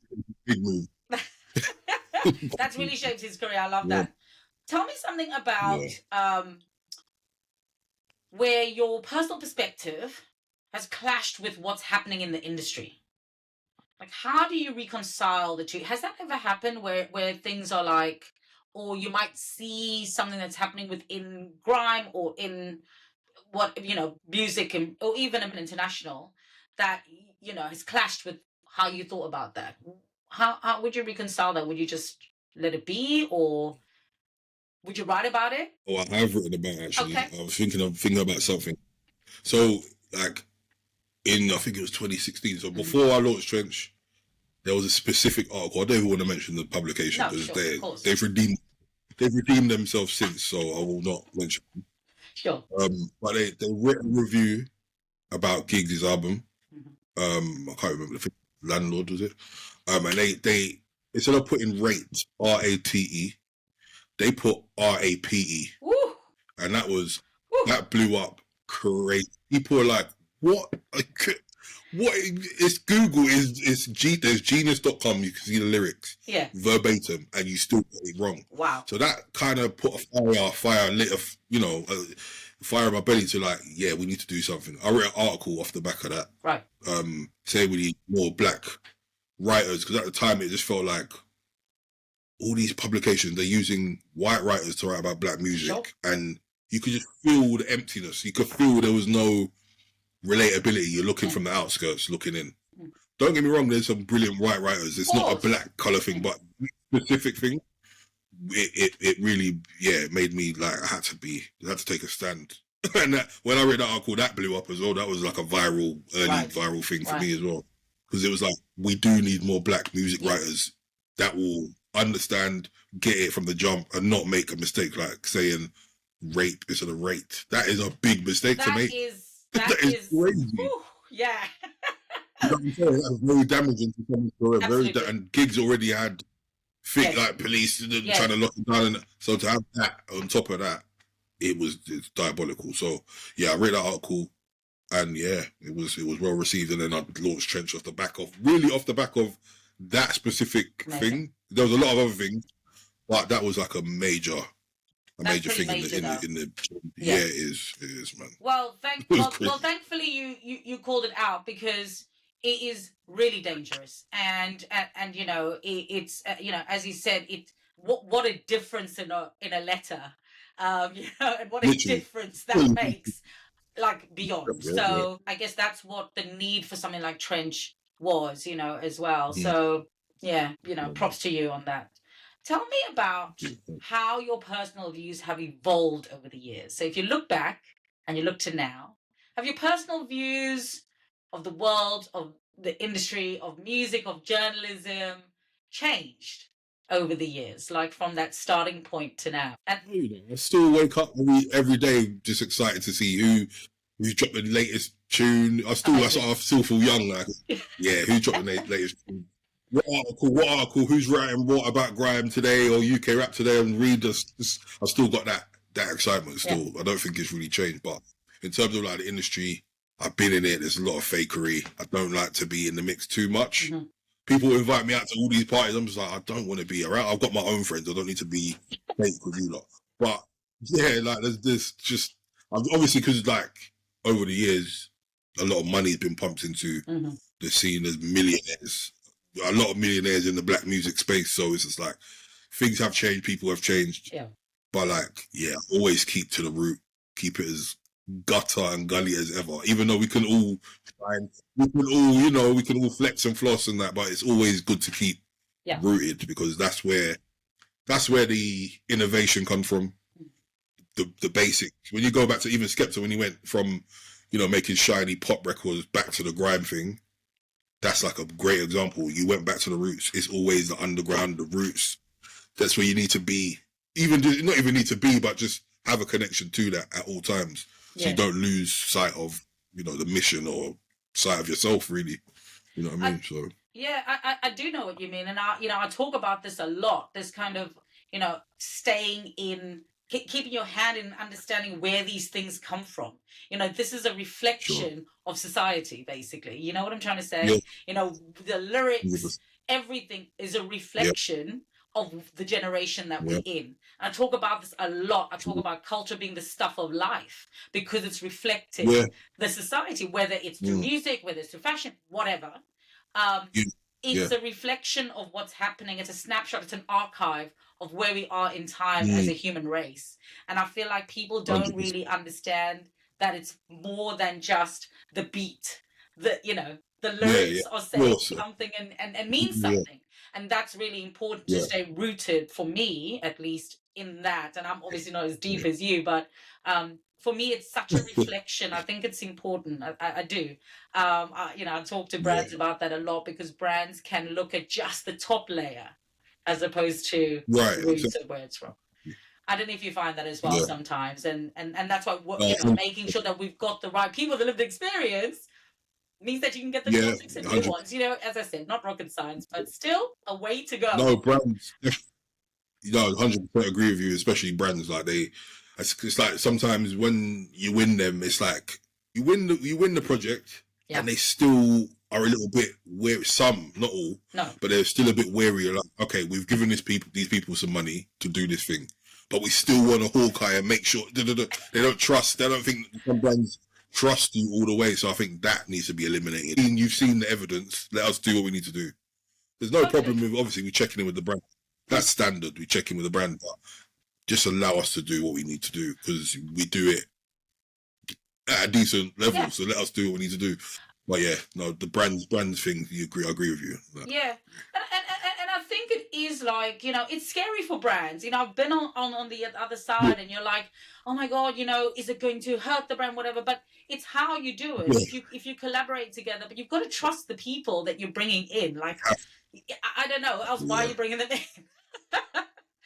big move. That's really shaped his career. I love that. Tell me something about where your personal perspective has clashed with what's happening in the industry. Like, how do you reconcile the two? Has that ever happened where things are like, or you might see something that's happening within grime or in music, or even international, that has clashed with how you thought about that? How would you reconcile that? Would you just let it be, or would you write about it? Oh, I have written about it, actually. Okay. I was thinking about something. So, like, I think it was 2016. So before I launched Trench, there was a specific article. I don't even want to mention the publication because they've redeemed themselves since. So I will not mention them. Sure. But they written a review about Giggs' album. I can't remember the Landlord, was it? And they instead of putting rate RATE, they put RAPE. Woo. And that blew up crazy. People are like, what? What? It's Google. There's genius.com. You can see the lyrics verbatim, and you still get it wrong. Wow. So that kind of put a fire lit fire in my belly to like, we need to do something. I wrote an article off the back of that. Right. Saying we need more black writers, because at the time it just felt like all these publications, they're using white writers to write about black music, and you could just feel the emptiness. You could feel there was no relatability. You're looking from the outskirts, looking in. Don't get me wrong, there's some brilliant white writers. It's not a black colour thing, but specific thing. It really made me like I had to take a stand. And when I read that article, that blew up as well. That was like a viral thing for me as well, because it was like, we do need more black music writers that will understand, get it from the jump, and not make a mistake like saying rape instead of rate. That is a big mistake to make. That is crazy. Whew, yeah. You know what I'm saying? That's very damaging to someone's career. And Giggs already had like police trying to lock him down, and so to have that on top of that, it's diabolical. So I read that article, and it was well received, and then I launched Trench off the back of that specific thing. There was a lot of other things, but that was like a major thing in the it is, man. Well, thankfully you called it out, because it is really dangerous, and it's as you said, what a difference in a letter, and what a difference that makes, like, beyond. So I guess that's what the need for something like Trench was, as well. So props to you on that. Tell me about how your personal views have evolved over the years. So if you look back and you look to now, have your personal views of the world, of the industry, of music, of journalism changed? over the years, like from that starting point to now? And I still wake up every day just excited to see who's dropped the latest tune. I still feel young. Like, yeah, who dropped the latest tune? What article? Who's writing what about grime today or UK rap today? And read this. I've still got that excitement. Still, I don't think it's really changed. But in terms of like the industry, I've been in it. There's a lot of fakery. I don't like to be in the mix too much. Mm-hmm. People invite me out to all these parties. I'm just like, I don't want to be around. I've got my own friends. I don't need to be fake with you lot. But yeah, like there's just obviously because like over the years, a lot of money's been pumped into the scene. There's millionaires, a lot of millionaires in the black music space. So it's just like things have changed. People have changed. Yeah. But like, yeah, always keep to the root. Keep it as gutter and gully as ever. Even though we can all flex and floss and that, but it's always good to keep rooted because that's where the innovation comes from. The basics. When you go back to even Skepta, when he went from, making shiny pop records back to the grime thing, that's like a great example. You went back to the roots. It's always the underground, the roots. That's where you need to be. Not even need to be, but just have a connection to that at all times. So you don't lose sight of, the mission or sight of yourself, really. You know what I mean? So yeah, I do know what you mean. And I talk about this a lot. This kind of, staying in, keeping your hand in understanding where these things come from. This is a reflection of society, basically. You know what I'm trying to say? Yeah. The lyrics, everything is a reflection of the generation that we're in. I talk about this a lot. I talk about culture being the stuff of life because it's reflecting the society, whether it's through music, whether it's through fashion, whatever. It's a reflection of what's happening. It's a snapshot. It's an archive of where we are in time as a human race. And I feel like people don't really understand that it's more than just the beat. The lyrics are saying something and mean something. And that's really important to stay rooted, for me, at least, in that. And I'm obviously not as deep as you, but for me, it's such a reflection. I think it's important. I do. I talk to brands about that a lot because brands can look at just the top layer as opposed to the roots of where it's from. I don't know if you find that as well sometimes. And that's why making sure that we've got the right people that live the experience means that you can get the classics and new ones. As I said, not rocket science, but still a way to go. No, brands, 100% agree with you, especially brands like it's like sometimes when you win them, it's like you win the project and they still are a little bit wary. Some, not all, but they're still a bit wary. Like, okay, we've given these people some money to do this thing, but we still want a Hawkeye and make sure they don't trust. They don't think some brands trust you all the way. So I think that needs to be eliminated. You've seen the evidence. Let us do what we need to do. There's no problem with, obviously, we're checking in with the brand. That's standard. We check in with the brand, but just allow us to do what we need to do because we do it at a decent level. Yeah. So let us do what we need to do. But the brands thing, I agree with you. Yeah. And I think it is like, it's scary for brands. I've been on the other side and you're like, oh my God, is it going to hurt the brand, whatever? But it's how you do it. Yeah. If you collaborate together, but you've got to trust the people that you're bringing in. Like, I don't know, else why are you bringing them in?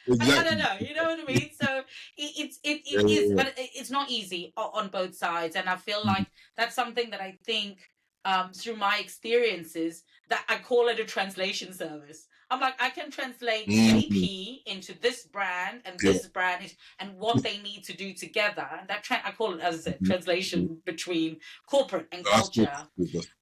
Exactly. I don't know, you know what I mean? So it is, but it's not easy on both sides. And I feel like that's something that I think through my experiences that I call it a translation service. I'm like, I can translate AP into this brand and this brand and what they need to do together. And that I call it, as I said, translation between corporate and culture.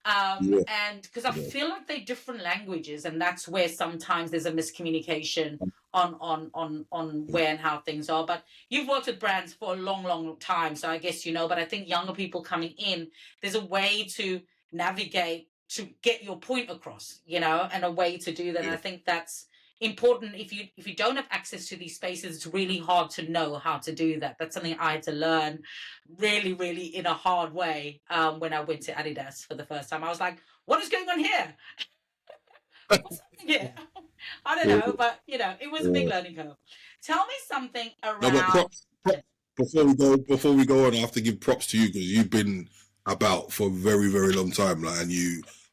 And because I feel like they're different languages, and that's where sometimes there's a miscommunication on where and how things are. But you've worked with brands for a long, long time, so I guess but I think younger people coming in, there's a way to navigate to get your point across, and a way to do that. And I think that's important. If you don't have access to these spaces, it's really hard to know how to do that. That's something I had to learn really, really in a hard way when I went to Adidas for the first time. I was like, what is going on here? Yeah, I don't know, but it was a big learning curve. Tell me something around. Before we go on, I have to give props to you because you've been about for a very, very long time, like, and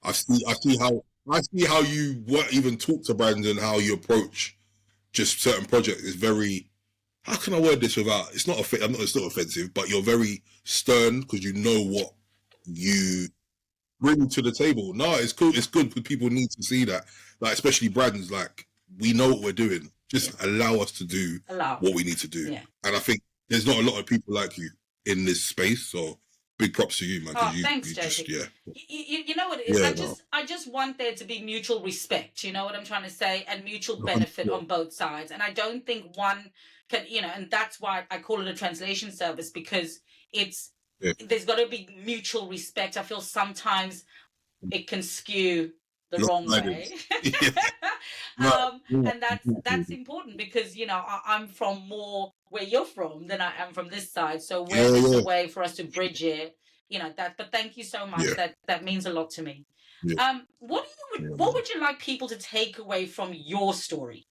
I see how you even talk to brands and how you approach just certain projects is very, how can I word this without, it's not offensive, but you're very stern because you know what you bring to the table. No, it's cool. It's good because people need to see that. Like, especially brands, like, we know what we're doing. Just allow us to do what we need to do. Yeah. And I think there's not a lot of people like you in this space. So big props to you, man. Oh, thanks, Jesse. You know what it is? I just want there to be mutual respect. You know what I'm trying to say? And mutual benefit on both sides. And I don't think one can, you know, and that's why I call it a translation service, because it's, there's got to be mutual respect. I feel sometimes it can skew the wrong way. And that's important because, you know, I'm from more where you're from than I am from this side. So where there's a way for us to bridge it, you know, that, but thank you so much. That means a lot to me. What would you like people to take away from your story,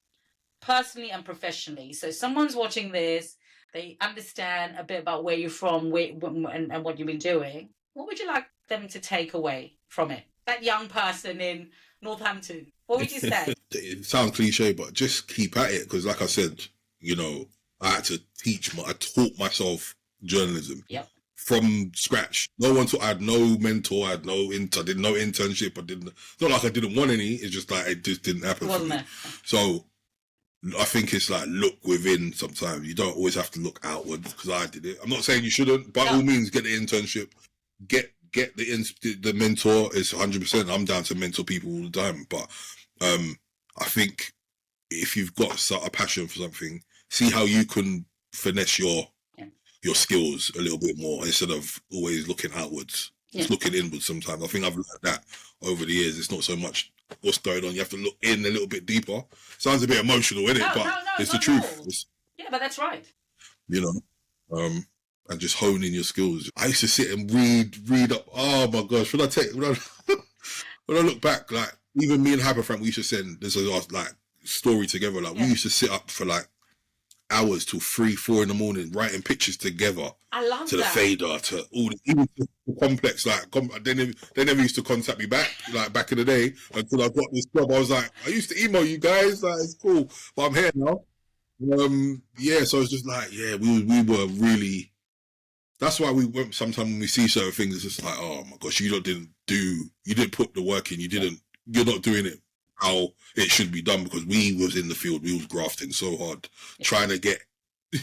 personally and professionally? So someone's watching this, they understand a bit about where you're from, and what you've been doing. What would you like them to take away from it? That young person in Northampton, what would you say? It sounds cliche, but just keep at it. Because like I said, you know, I taught myself journalism from scratch. I had no mentor, I did no internship. It's not like I didn't want any, it's just like it just didn't happen for me. So I think it's like, look within sometimes. You don't always have to look outwards, because I did it. I'm not saying you shouldn't. By all means, get the internship, get the mentor. Is 100%. I'm down to mentor people all the time. But I think if you've got a passion for something, see how you can finesse your skills a little bit more instead of always looking outwards. Just looking inwards sometimes. I think I've learned that over the years. It's not so much what's going on. You have to look in a little bit deeper. Sounds a bit emotional, isn't it? But it's the truth. Yeah, but that's right. You know, and just honing your skills. I used to sit and read up. Oh my gosh, when I look back, like even me and Hyperfrank, we used to send this like story together. Like we used to sit up for like hours till 3-4 in the morning writing pictures together. I love to that. The fader, to all even the complex. Like they never used to contact me back, like back in the day, until I got this job. I was like, I used to email you guys, like it's cool, but I'm here now. So it's just like, we were really. That's why we went. Sometimes when we see certain things, it's just like, oh my gosh, you didn't put the work in. You're not doing it how it should be done, because we was in the field, we was grafting so hard, trying to get,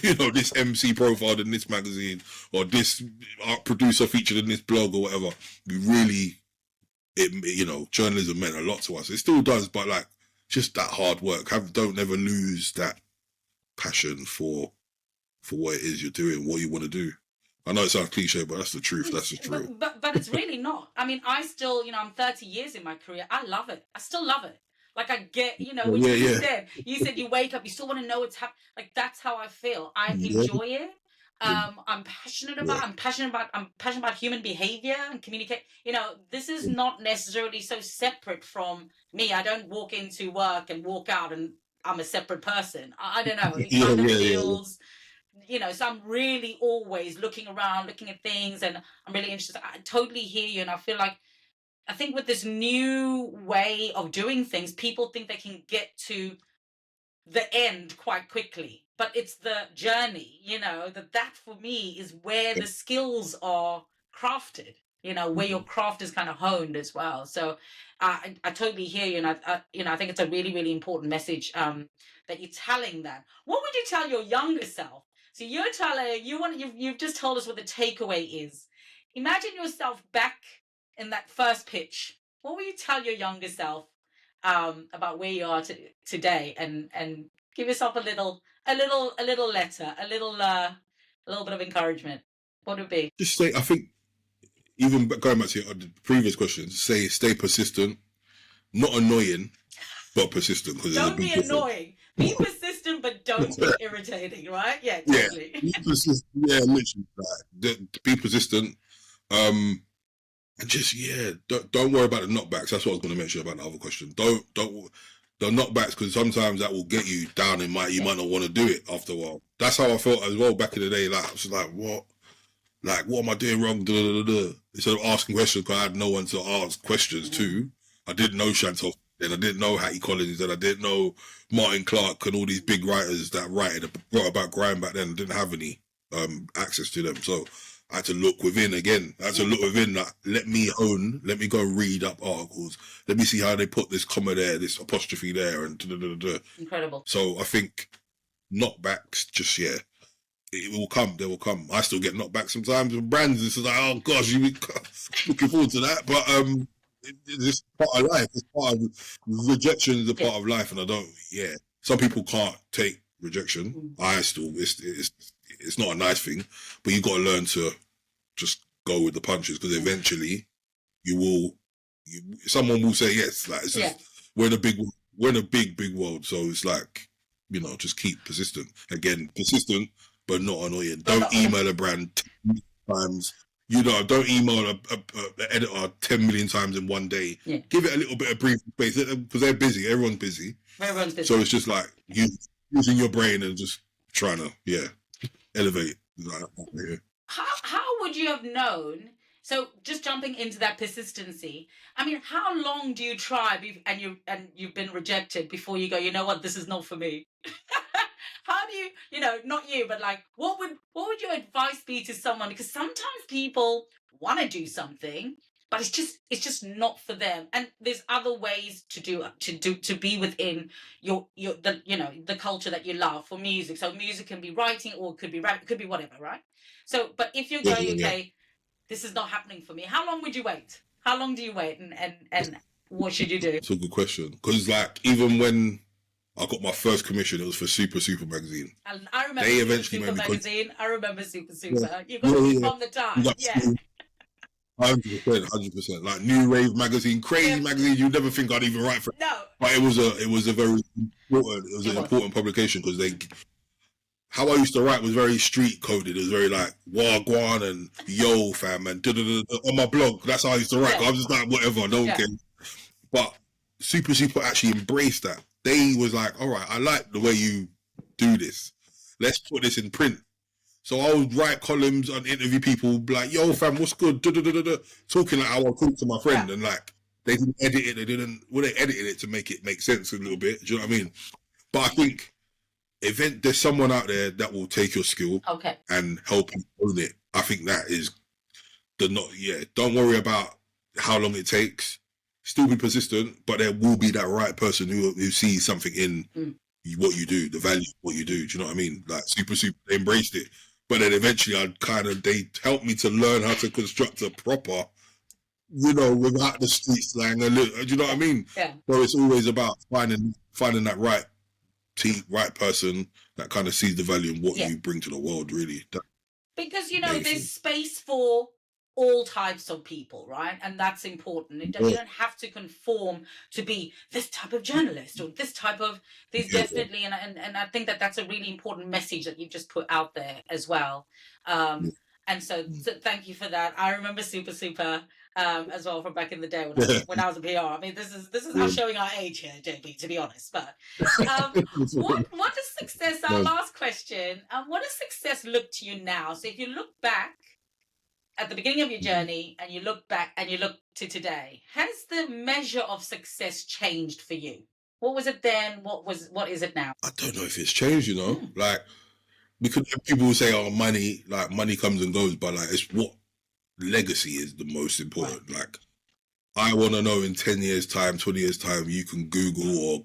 you know, this MC profiled in this magazine, or this art producer featured in this blog or whatever. We really, you know, journalism meant a lot to us. It still does, but like, just that hard work. Don't ever lose that passion for what it is you're doing, what you want to do. I know it sounds cliche, but that's the truth. That's the truth. But it's really not. I mean, I still, you know, I'm 30 years in my career. I love it. I still love it. Like I get, you know, when you said you wake up, you still want to know what's happening. Like that's how I feel. I enjoy it. I'm passionate about. I'm passionate about human behavior and communicate. You know, this is not necessarily so separate from me. I don't walk into work and walk out and I'm a separate person. I don't know. It kind of feels. You know, so I'm really always looking around, looking at things, and I'm really interested. I totally hear you, and I think with this new way of doing things, people think they can get to the end quite quickly, but it's the journey, you know, that for me is where the skills are crafted, you know, where your craft is kind of honed as well. So I totally hear you, and I think it's a really, really important message that you're telling that. What would you tell your younger self? So you've just told us what the takeaway is. Imagine yourself back in that first pitch. What will you tell your younger self about where you are today, and give yourself a little letter, a little bit of encouragement? What would it be? Just say, I think, even going back to the previous questions, stay persistent, not annoying, but persistent. Don't be annoying. Be persistent, but don't be irritating, right? Yeah, totally. Be persistent. Yeah, literally. Be persistent. And just don't worry about the knockbacks. That's what I was going to mention about the other question. Don't the knockbacks, because sometimes that will get you down, and you might not want to do it after a while. That's how I felt as well back in the day. Like I was like, what am I doing wrong? Instead of asking questions, because I had no one to ask questions to. I didn't know Chantal then I didn't know Hattie Collins, and I didn't know Martin Clark and all these big writers that wrote about grime back then. I didn't have any access to them, so I had to look within again. I had to look within. Like, let me go and read up articles. Let me see how they put this comma there, this apostrophe there, and Incredible. So I think knockbacks, just it will come. They will come. I still get knockbacks sometimes from brands. It's like, oh gosh, you looking forward to that, but it's part of life. It's part of rejection is a part of life, and I don't. Yeah, some people can't take rejection. I still, it's not a nice thing, but you got to learn to just go with the punches, because eventually someone will say yes. Like, it's just, we're in a big world, so it's like, just keep persistent. Again, persistent, but not annoying. Don't email a brand 10 times. Don't email an editor 10 million times in one day. Yeah. Give it a little bit of breathing space, because they're busy. Everyone's busy. So it's just like using your brain and just trying to, elevate. How would you have known? So just jumping into that persistency, I mean, how long do you try and you've been rejected before you go, you know what, this is not for me? How do you, not you, but like, what would your advice be to someone? Because sometimes people want to do something, but it's just not for them. And there's other ways to be within the culture that you love for music. So music can be writing, or it could be rap, it could be whatever, right? So, but if you're going, okay, this is not happening for me, how long would you wait? How long do you wait, and what should you do? It's a good question, because like, even when I got my first commission, it was for Super magazine. And I remember they eventually Super magazine. I remember Super. Yeah. You got it from the time. 100%. Like New Rave magazine, crazy magazine. You'd never think I'd even write for it. No. But it was a very important publication, because how I used to write was very street coded. It was very like wagwan and yo fam and on my blog. That's how I used to write. I was just like, whatever, no one cares. But Super actually embraced that. They was like, all right, I like the way you do this. Let's put this in print. So I would write columns and interview people, like, yo fam, what's good? Talking like how I talk to my friend, and like, they didn't edit it. They edited it to make it make sense a little bit. Do you know what I mean? But I think there's someone out there that will take your skill and help you own it. I think that is don't worry about how long it takes. Still be persistent, but there will be that right person who sees something in what you do, the value of what you do. Do you know what I mean? Like Super, they embraced it. But then eventually they helped me to learn how to construct a proper, without the street slang. Do you know what I mean? Yeah. So it's always about finding that right person that kind of sees the value in what you bring to the world, really. Because, there's space for all types of people, right? And that's important. You don't have to conform to be this type of journalist or this type of definitely. And I think that's a really important message that you've just put out there as well. And so thank you for that. I remember Super as well from back in the day when I was a PR. I mean, this is us showing our age here, JB, to be honest. But what does success? Our last question. What does success look to you now? So if you look back at the beginning of your journey and you look back and you look to today, has the measure of success changed for you? What was it then? What is it now? I don't know if it's changed, like, because people will say, oh, money comes and goes, but like, it's what legacy is the most important. Right. Like, I want to know in 10 years time, 20 years time, you can Google or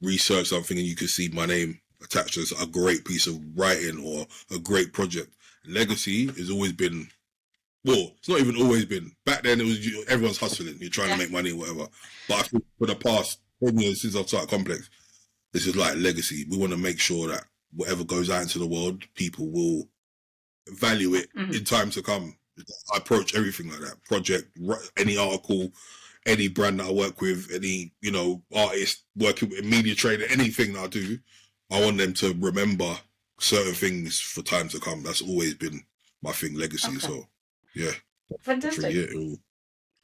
research something and you can see my name attached to a great piece of writing or a great project. Legacy has always been, well, it's not even always been. Back then, it was everyone's hustling. You're trying to make money or whatever. But I think for the past 10 years since I've started Complex, this is like legacy. We want to make sure that whatever goes out into the world, people will value it in time to come. I approach everything like that. Project, any article, any brand that I work with, any, artist working with a media trader, anything that I do, I want them to remember certain things for time to come. That's always been my thing, legacy. Okay. So, yeah. Fantastic.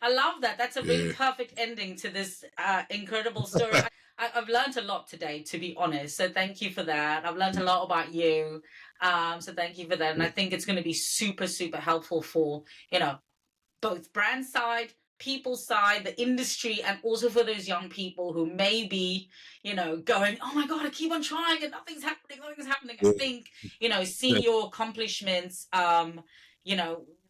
I love that. That's a really perfect ending to this incredible story. I've learned a lot today, to be honest. So thank you for that. I've learned a lot about you. So thank you for that. And I think it's going to be super, super helpful for, both brand side, people's side, the industry, and also for those young people who may be, going, oh my God, I keep on trying and nothing's happening, nothing's happening. I Yeah. think, seeing your accomplishments,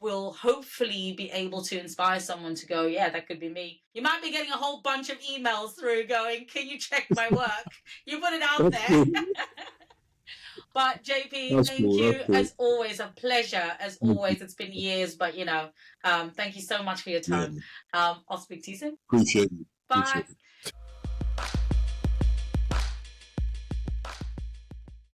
will hopefully be able to inspire someone to go, yeah, that could be me. You might be getting a whole bunch of emails through going, can you check my work? You put it out That's there. cool. But JP, That's thank cool. you That's cool. as always. A pleasure as always. It's been years, but thank you so much for your Yeah, time. I'll speak to you soon. appreciate it. Bye. Appreciate it.